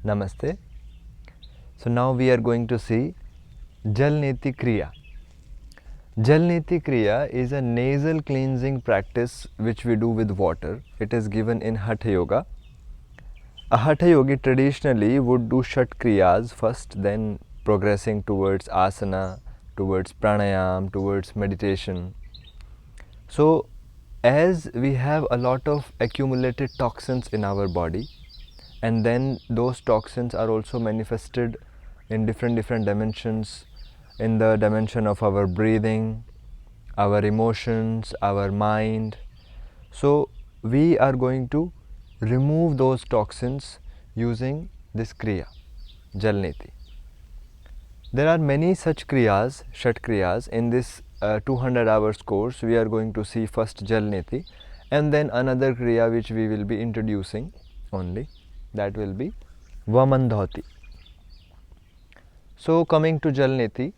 Namaste. So now we are going to see Jalneti Kriya. Jalneti Kriya is a nasal cleansing practice which we do with water. It is given in Hatha Yoga. A Hatha Yogi traditionally would do Shat Kriyas first, then progressing towards asana, towards pranayam, towards meditation. So as we have a lot of accumulated toxins in our body, and then those toxins are also manifested in different dimensions, in the dimension of our breathing, our emotions, our mind. So we are going to remove those toxins using this kriya, Jalneti. There are many such kriyas, Shat Kriyas. In this 200 hours course, we are going to see first Jalneti and then another kriya which we will be introducing only, that will be Vamandhoti. So coming to Jalneti,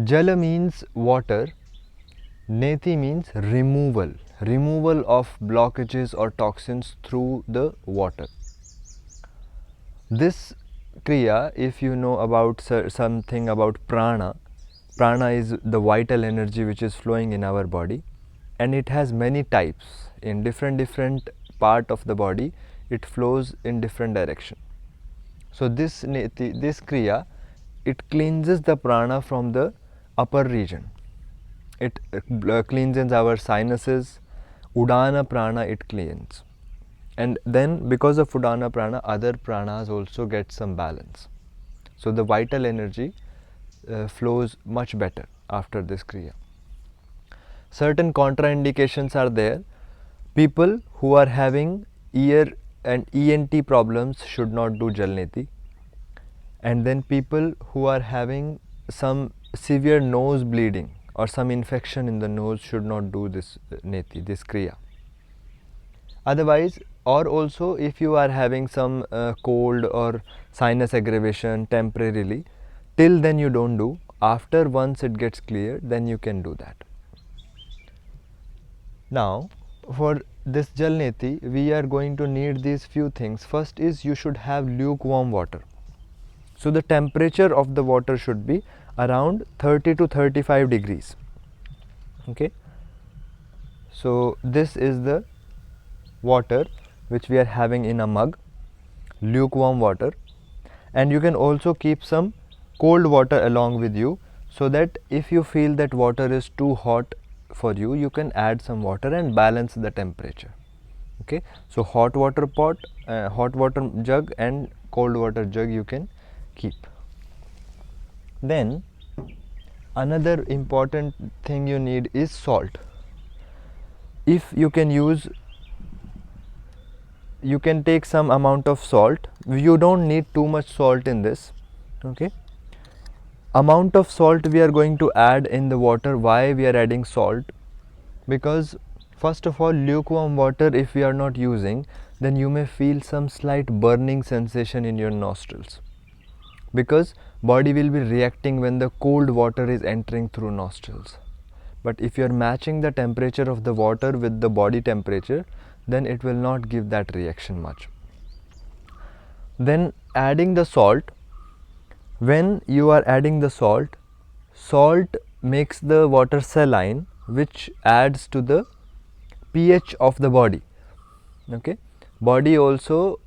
Jala means water, Neti means removal of blockages or toxins through the water. This kriya, if you know about something about prana, prana is the vital energy which is flowing in our body, and it has many types. In different part of the body, it flows in different direction. So this kriya, it cleanses the prana from the upper region. It cleanses our sinuses. Udana prana it cleans, and then because of Udana prana, other pranas also get some balance. So the vital energy flows much better after this kriya. Certain contraindications are there. People who are having ear and ENT problems should not do Jalneti, and then people who are having some severe nose bleeding or some infection in the nose should not do this neti, this kriya. Otherwise, or also if you are having some cold or sinus aggravation temporarily, till then you don't do. After once it gets cleared, then you can do that. Now for this Jalneti, we are going to need these few things. First is you should have lukewarm water. So the temperature of the water should be around 30 to 35 degrees. Okay. So this is the water which we are having in a mug, lukewarm water, and you can also keep some cold water along with you, so that if you feel that water is too hot for you, you can add some water and balance the temperature. Okay. So hot water pot, hot water jug and cold water jug you can keep. Then another important thing you need is salt. If you can use, you can take some amount of salt. You don't need too much salt in this. Okay. Amount of salt we are going to add in the water. Why we are adding salt? Because first of all, lukewarm water if we are not using, then you may feel some slight burning sensation in your nostrils, because body will be reacting when the cold water is entering through nostrils. But if you are matching the temperature of the water with the body temperature, then it will not give that reaction much. Then adding the salt. When you are adding the salt, salt makes the water saline, which adds to the pH of the body. Okay. Body also,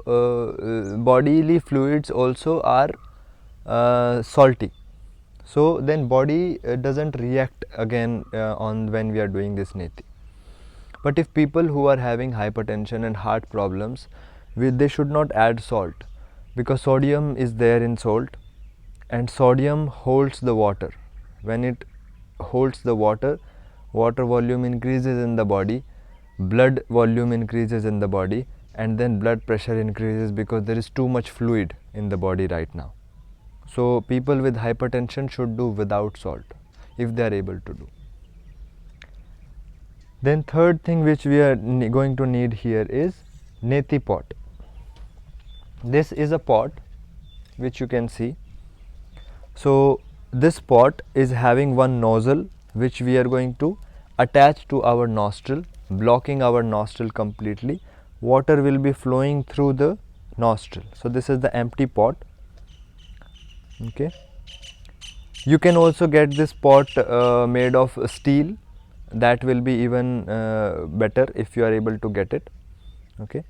bodily fluids also are salty. So then body doesn't react again on when we are doing this neti. But if people who are having hypertension and heart problems, they should not add salt, because sodium is there in salt, and sodium holds the water. When it holds the water, water volume increases in the body, blood volume increases in the body, and then blood pressure increases because there is too much fluid in the body right now. So people with hypertension should do without salt if they are able to do. Then third thing which we are going to need here is neti pot. This is a pot which you can see. So this pot is having one nozzle which we are going to attach to our nostril, blocking our nostril completely. Water will be flowing through the nostril. So this is the empty pot. Okay, you can also get this pot made of steel. That will be even better if you are able to get it. Okay,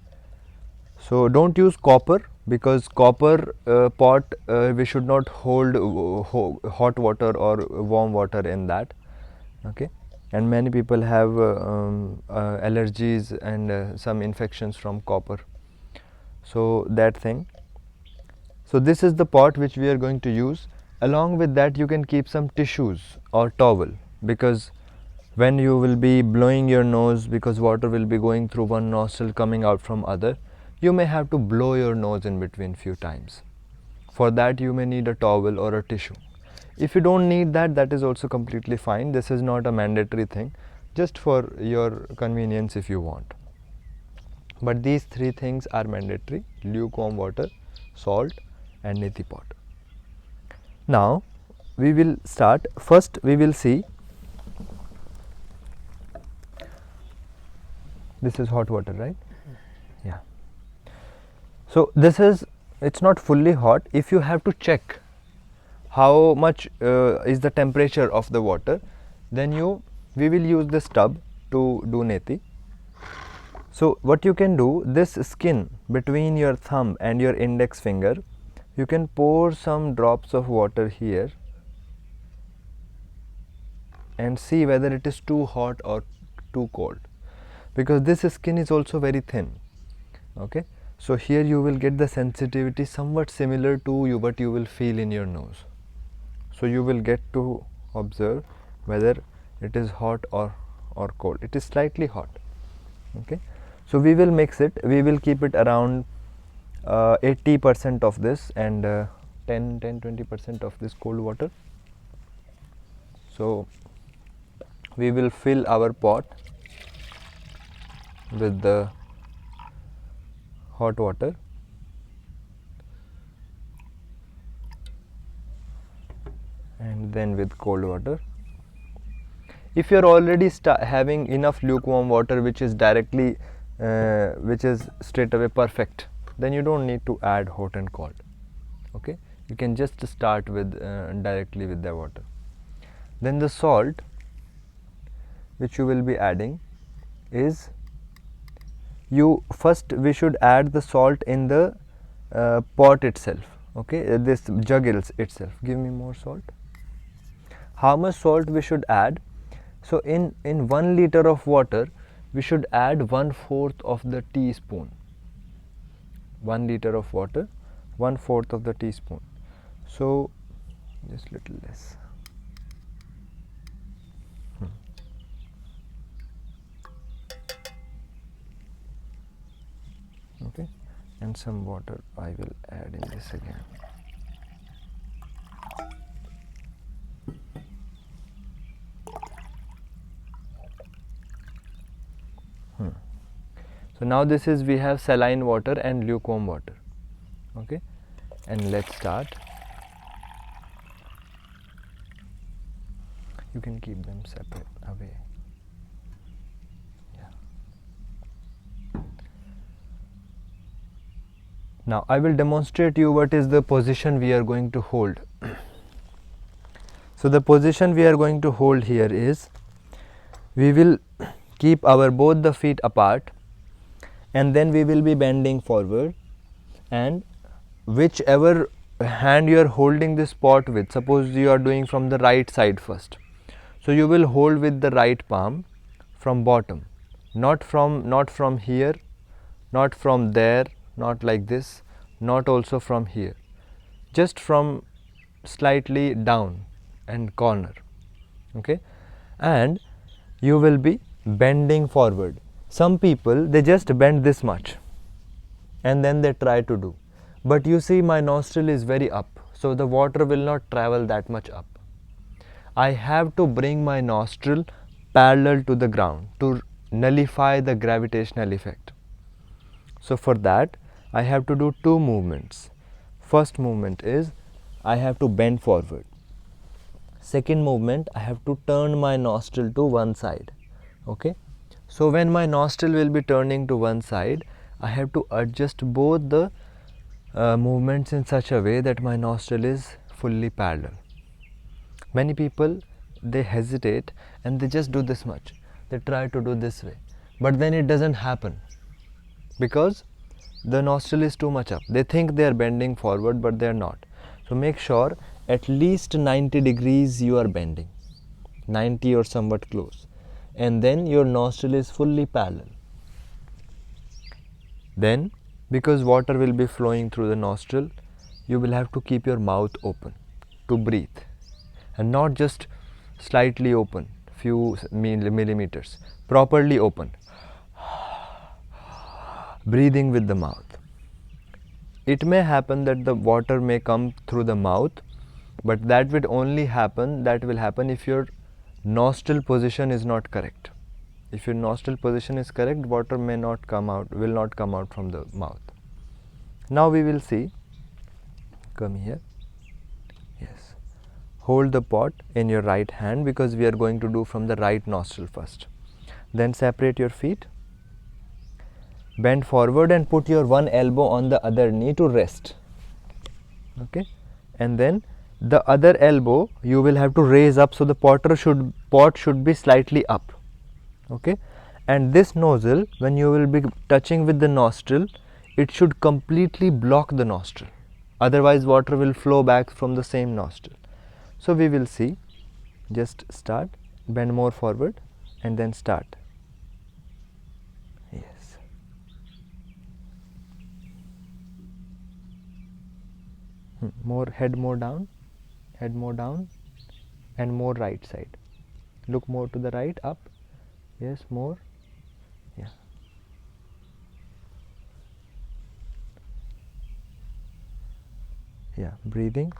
so don't use copper, because copper pot we should not hold hot water or warm water in that. Okay, and many people have allergies and some infections from copper, so that thing. So this is the pot which we are going to use. Along with that, you can keep some tissues or towel, because when you will be blowing your nose, because water will be going through one nostril coming out from other, you may have to blow your nose in between few times. For that you may need a towel or a tissue. If you don't need that, that is also completely fine. This is not a mandatory thing, just for your convenience if you want. But these three things are mandatory: lukewarm water, salt and neti pot. Now we will start. First we will see, this is hot water, right? Yeah. So this is, it's not fully hot. If you have to check how much is the temperature of the water, then we will use this tub to do neti. So what you can do, this skin between your thumb and your index finger, you can pour some drops of water here and see whether it is too hot or too cold, because this skin is also very thin. Okay, so here you will get the sensitivity somewhat similar to what you will feel in your nose. So you will get to observe whether it is hot or cold. It is slightly hot. Okay, so we will mix it. We will keep it around 80% of this and 10-20% of this cold water. So we will fill our pot with the hot water and then with cold water. If you are already having enough lukewarm water which is directly which is straight away perfect, then you don't need to add hot and cold. Okay, you can just start with directly with the water. Then the salt which you will be adding is, we should add the salt in the pot itself. Okay, this jug itself. Give me more salt. How much salt we should add? So in 1 liter of water we should add 1/4 of the teaspoon. 1 liter of water, 1/4 of the teaspoon. So just little less. Okay, and some water I will add in this again. So now this is, we have saline water and lukewarm water. Okay, and let's start. You can keep them separate away. Yeah. Now I will demonstrate you what is the position we are going to hold. So the position we are going to hold here is, we will keep our both the feet apart, and then we will be bending forward, and whichever hand you are holding this pot with, suppose you are doing from the right side first, so you will hold with the right palm from bottom, not from here, not from there, not like this, not also from here, just from slightly down and corner. Okay, and you will be bending forward. Some people, they just bend this much and then they try to do, but you see my nostril is very up, so the water will not travel that much up. I have to bring my nostril parallel to the ground to nullify the gravitational effect. So for that I have to do two movements. First movement is, I have to bend forward. Second movement, I have to turn my nostril to one side. Okay, so when my nostril will be turning to one side, I have to adjust both the movements in such a way that my nostril is fully parallel. Many people, they hesitate and they just do this much. They try to do this way, but then it doesn't happen because the nostril is too much up. They think they are bending forward, but they are not. So make sure at least 90 degrees you are bending, 90 or somewhat close, and then your nostril is fully parallel. Then, because water will be flowing through the nostril, you will have to keep your mouth open to breathe, and not just slightly open, few millimeters, properly open, breathing with the mouth. It may happen that the water may come through the mouth, but that will happen if your nostril position is not correct. If your nostril position is correct, water will not come out from the mouth. Now we will see, come here, yes, hold the pot in your right hand because we are going to do from the right nostril first. Then separate your feet, bend forward and put your one elbow on the other knee to rest, okay, and then the other elbow you will have to raise up, so the pot should be slightly up, okay, and this nozzle, when you will be touching with the nostril, it should completely block the nostril, otherwise water will flow back from the same nostril. So we will see, just start, bend more forward and then start. Yes, more head more down and more right side, look more to the right, up, yes, more, yeah, yeah, breathing,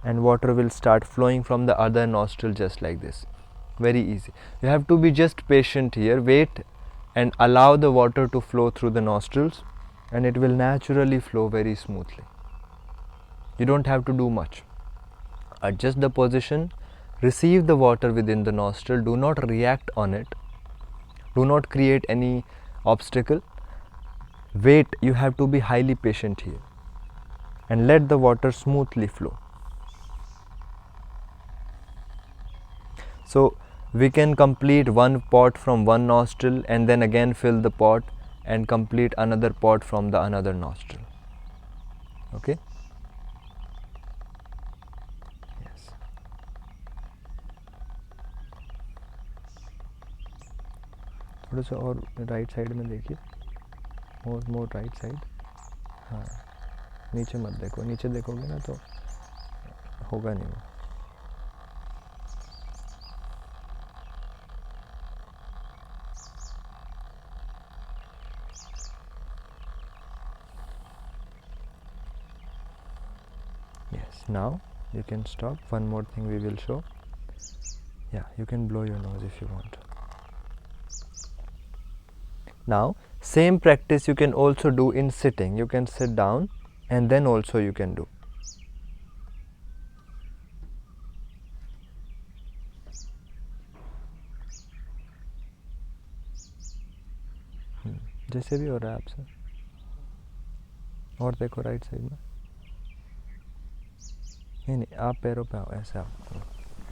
and water will start flowing from the other nostril just like this. Very easy. You have to be just patient here, wait and allow the water to flow through the nostrils, and it will naturally flow very smoothly. You don't have to do much. Adjust the position, receive the water within the nostril, do not react on it, do not create any obstacle. Wait, you have to be highly patient here and let the water smoothly flow. So we can complete one pot from one nostril and then again fill the pot and complete another pot from the another nostril. Okay? Yes. थोड़ा सा और right side में देखिए, more right side, हाँ, नीचे मत देखो, नीचे देखोगे ना तो होगा नहीं वो. Yes, now you can stop. One more thing we will show. Yeah, you can blow your nose if you want. Now, same practice you can also do in sitting. You can sit down and then also you can do. जैसे भी हो रहा है आपसे, और देखो right side में, नहीं आप पैरों पे आओ, ऐसे आओ.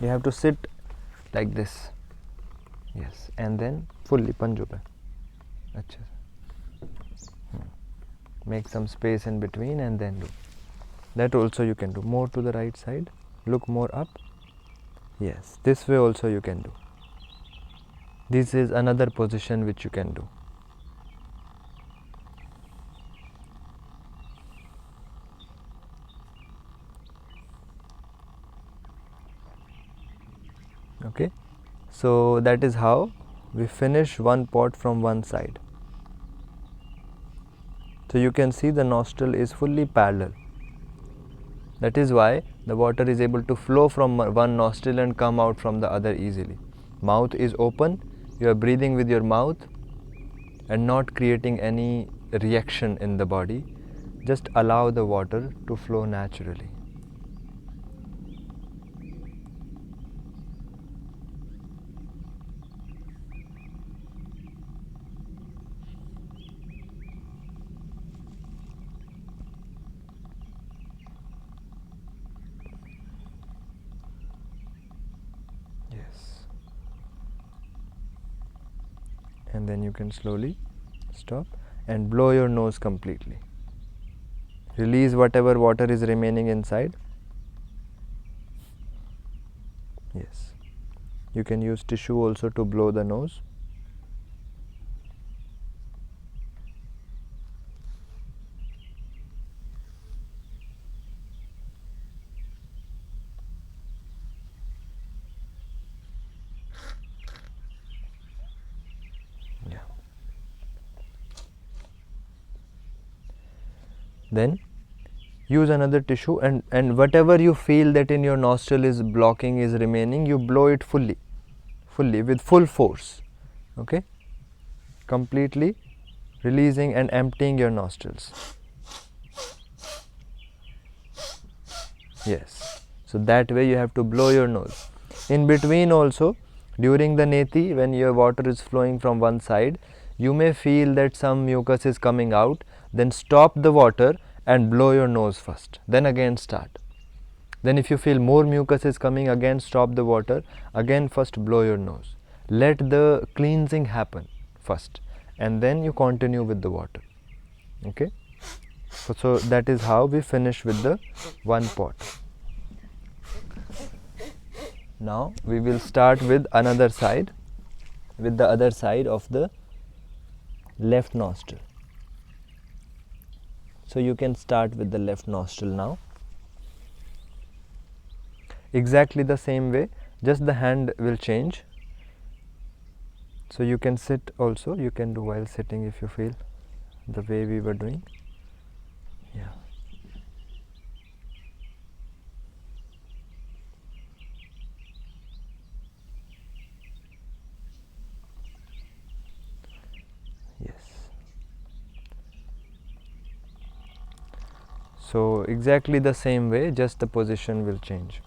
You have to sit like this. Yes, and then fully पंजों पे अच्छे से. Make some space in between and then do. That also you can do. More to the right side, look more up. Yes, this way also you can do. This is another position which you can do. Okay, so that is how we finish one pot from one side. So you can see the nostril is fully parallel. That is why the water is able to flow from one nostril and come out from the other easily. Mouth is open, you are breathing with your mouth and not creating any reaction in the body. Just allow the water to flow naturally. and then you can slowly stop and blow your nose completely. Release whatever water is remaining inside. Yes. You can use tissue also to blow the nose. Yeah. Then use another tissue, and whatever you feel that in your nostril is blocking, is remaining, you blow it fully with full force. Okay, completely releasing and emptying your nostrils. Yes, so that way you have to blow your nose. In between also, during the neti, when your water is flowing from one side, you may feel that some mucus is coming out. Then stop the water and blow your nose first, then again start. Then if you feel more mucus is coming, again stop the water, again first blow your nose. Let the cleansing happen first, and then you continue with the water. Okay, so that is how we finish with the one pot. Now we will start with another side, with the other side of the left nostril. So you can start with the left nostril now. Exactly the same way, just the hand will change. So you can sit also, you can do while sitting if you feel, the way we were doing. Yeah. Yes. So exactly the same way, just the position will change.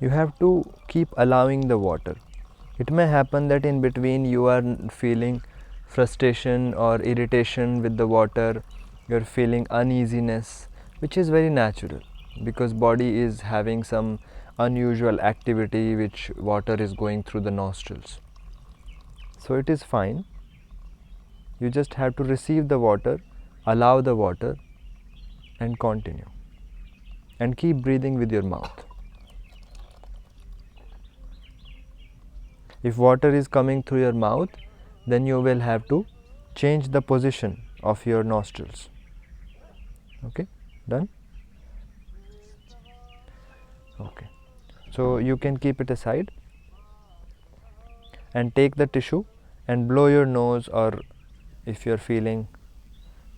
You have to keep allowing the water. It may happen that in between you are feeling frustration or irritation with the water, you are feeling uneasiness, which is very natural because body is having some unusual activity which water is going through the nostrils. So it is fine. You just have to receive the water, allow the water, and continue. And keep breathing with your mouth. If water is coming through your mouth, then you will have to change the position of your nostrils. Okay, done? Okay, so you can keep it aside and take the tissue and blow your nose, or if you are feeling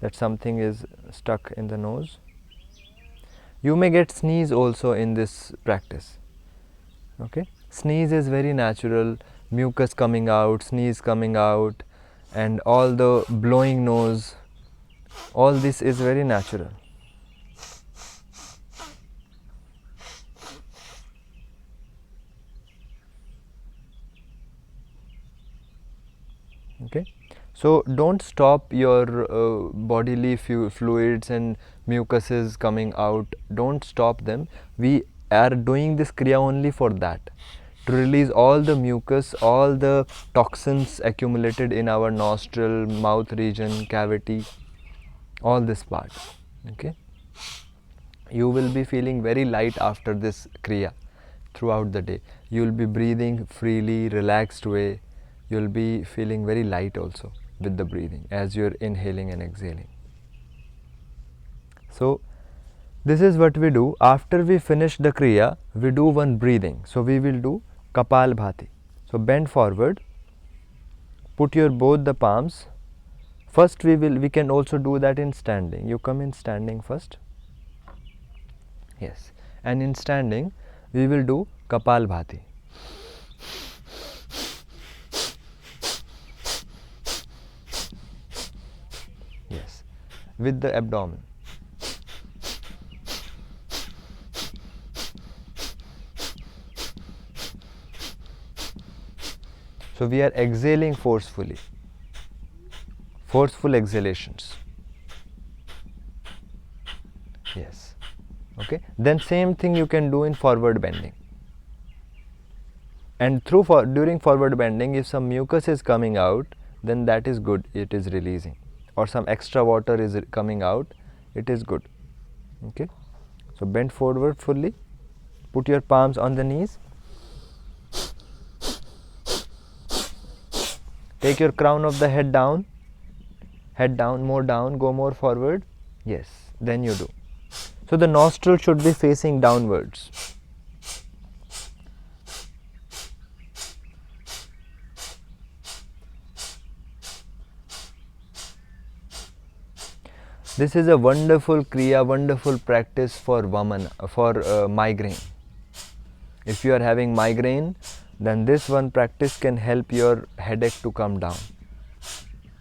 that something is stuck in the nose. You may get sneeze also in this practice. Okay, sneeze is very natural, mucus coming out, sneeze coming out, and all the blowing nose, all this is very natural. Okay, so don't stop your bodily fluids and mucuses coming out, don't stop them. We are doing this kriya only for that, to release all the mucus, all the toxins accumulated in our nostril, mouth region, cavity, all this part. Okay, you will be feeling very light after this kriya throughout the day. You will be breathing freely, relaxed way. You will be feeling very light also with the breathing as you are inhaling and exhaling. So this is what we do. After we finish the kriya, we do one breathing. So we will do kapal bhati. So bend forward, put your both the palms. First we can also do that in standing. You come in standing first. Yes, and in standing we will do kapal bhati. Yes, with the abdomen. So we are exhaling forcefully, forceful exhalations. Yes. Okay. Then same thing you can do in forward bending. And during forward bending, if some mucus is coming out, then that is good, it is releasing, or some extra water is coming out, it is good. Okay. So bend forward fully, put your palms on the knees, take your crown of the head down, more down, go more forward. Yes, then you do. So the nostril should be facing downwards. This is a wonderful kriya, wonderful practice for migraine. If you are having migraine, then this one practice can help your headache to come down,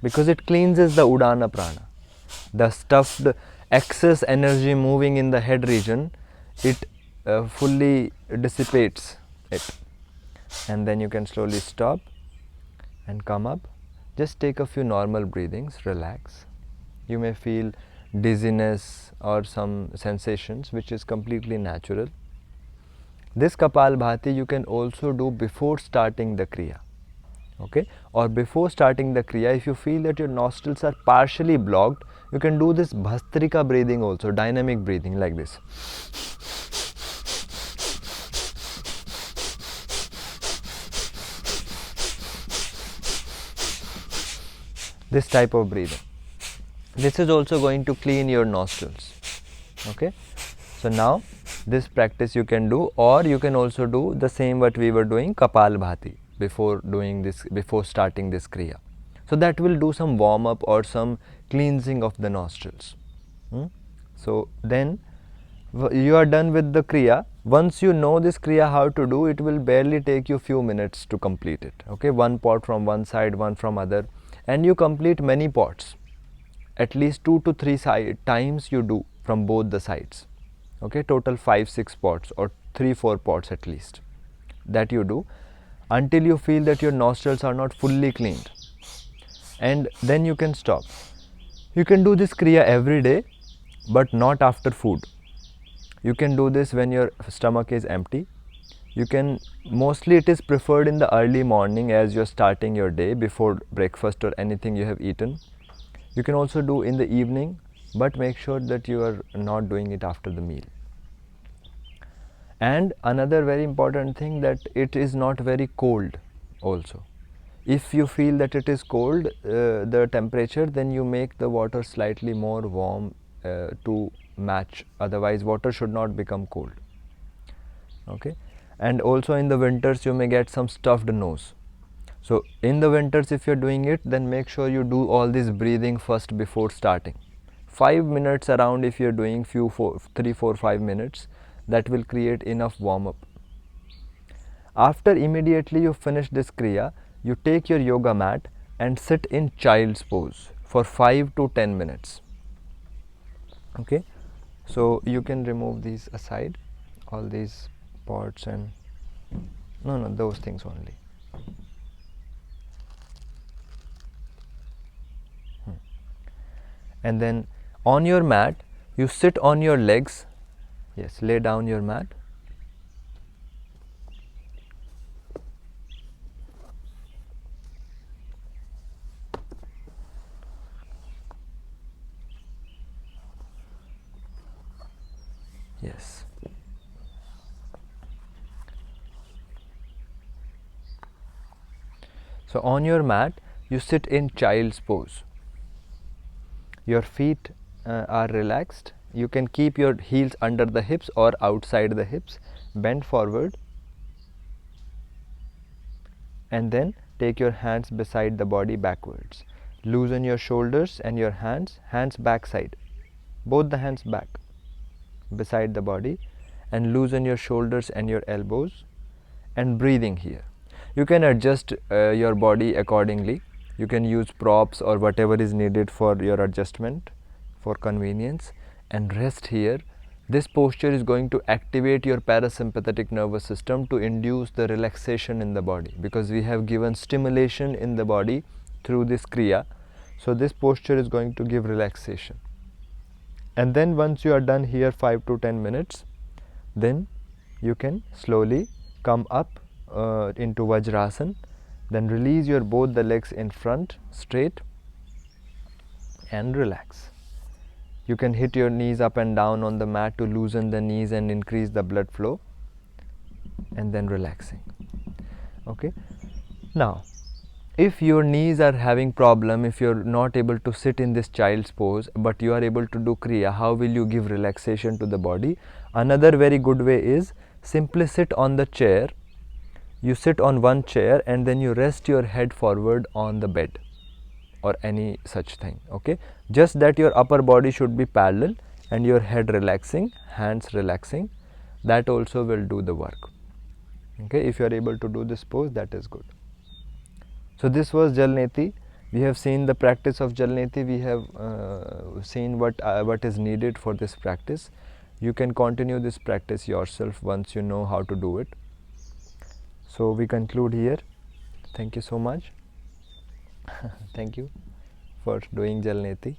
because it cleanses the Udana prana. The stuffed excess energy moving in the head region, it fully dissipates it. And then you can slowly stop and come up. Just take a few normal breathings, relax. You may feel dizziness or some sensations, which is completely natural. This Kapalbhati you can also do before starting the kriya. Okay, or before starting the kriya, if you feel that your nostrils are partially blocked, you can do this Bhastrika breathing also, dynamic breathing like this. This type of breathing. This is also going to clean your nostrils. Okay, so now this practice you can do, or you can also do the same what we were doing, Kapalbhati, before doing this, before starting this kriya. So that will do some warm up or some cleansing of the nostrils. So then you are done with the kriya. Once you know this kriya how to do, it will barely take you few minutes to complete it. Okay, one pot from one side, one from other, and you complete many pots. At least 2 to 3 times you do from both the sides. Okay, total 5-6 pots or 3-4 pots at least, that you do until you feel that your nostrils are not fully cleaned, and then you can stop. You can do this kriya every day, but not after food. You can do this when your stomach is empty. You can, mostly it is preferred in the early morning as you're starting your day, before breakfast or anything you have eaten. You can also do in the evening, but make sure that you are not doing it after the meal. And another very important thing, that it is not very cold also. If you feel that it is cold, the temperature, then you make the water slightly more warm to match, otherwise water should not become cold. Okay, and also in the winters you may get some stuffed nose. So in the winters, if you're doing it, then make sure you do all this breathing first before starting. 5 minutes around, if you're doing 3, 4, 5 minutes, that will create enough warm up. After immediately you finish this kriya, you take your yoga mat and sit in child's pose for 5 to 10 minutes. Okay, so you can remove these aside, all these pots and no, those things only. And then on your mat, you sit on your legs. Yes, lay down your mat. Yes. So on your mat, you sit in child's pose. Your feet are relaxed. You can keep your heels under the hips or outside the hips. Bend forward, and then take your hands beside the body backwards. Loosen your shoulders and your hands back side, both the hands back beside the body, and loosen your shoulders and your elbows, and breathing here. You can adjust your body accordingly. You can use props or whatever is needed for your adjustment for convenience, and rest here This posture is going to activate your parasympathetic nervous system to induce the relaxation in the body, because we have given stimulation in the body through this kriya. So this posture is going to give relaxation. And then once you are done here 5 to 10 minutes, then you can slowly come up into Vajrasana. Then release your both the legs in front straight and relax. You can hit your knees up and down on the mat to loosen the knees and increase the blood flow, and then relaxing. Okay. Now, if your knees are having problem, if you're not able to sit in this child's pose, but you are able to do kriya, how will you give relaxation to the body? Another very good way is simply sit on the chair. You sit on one chair and then you rest your head forward on the bed or any such thing. Okay, just that your upper body should be parallel and your head relaxing, hands relaxing. That also will do the work. Okay, if you are able to do this pose, that is good. So this was Jalneti. We have seen the practice of Jalneti. We have seen what is needed for this practice. You can continue this practice yourself once you know how to do it. So we conclude here. Thank you so much. Thank you for doing Jalneti.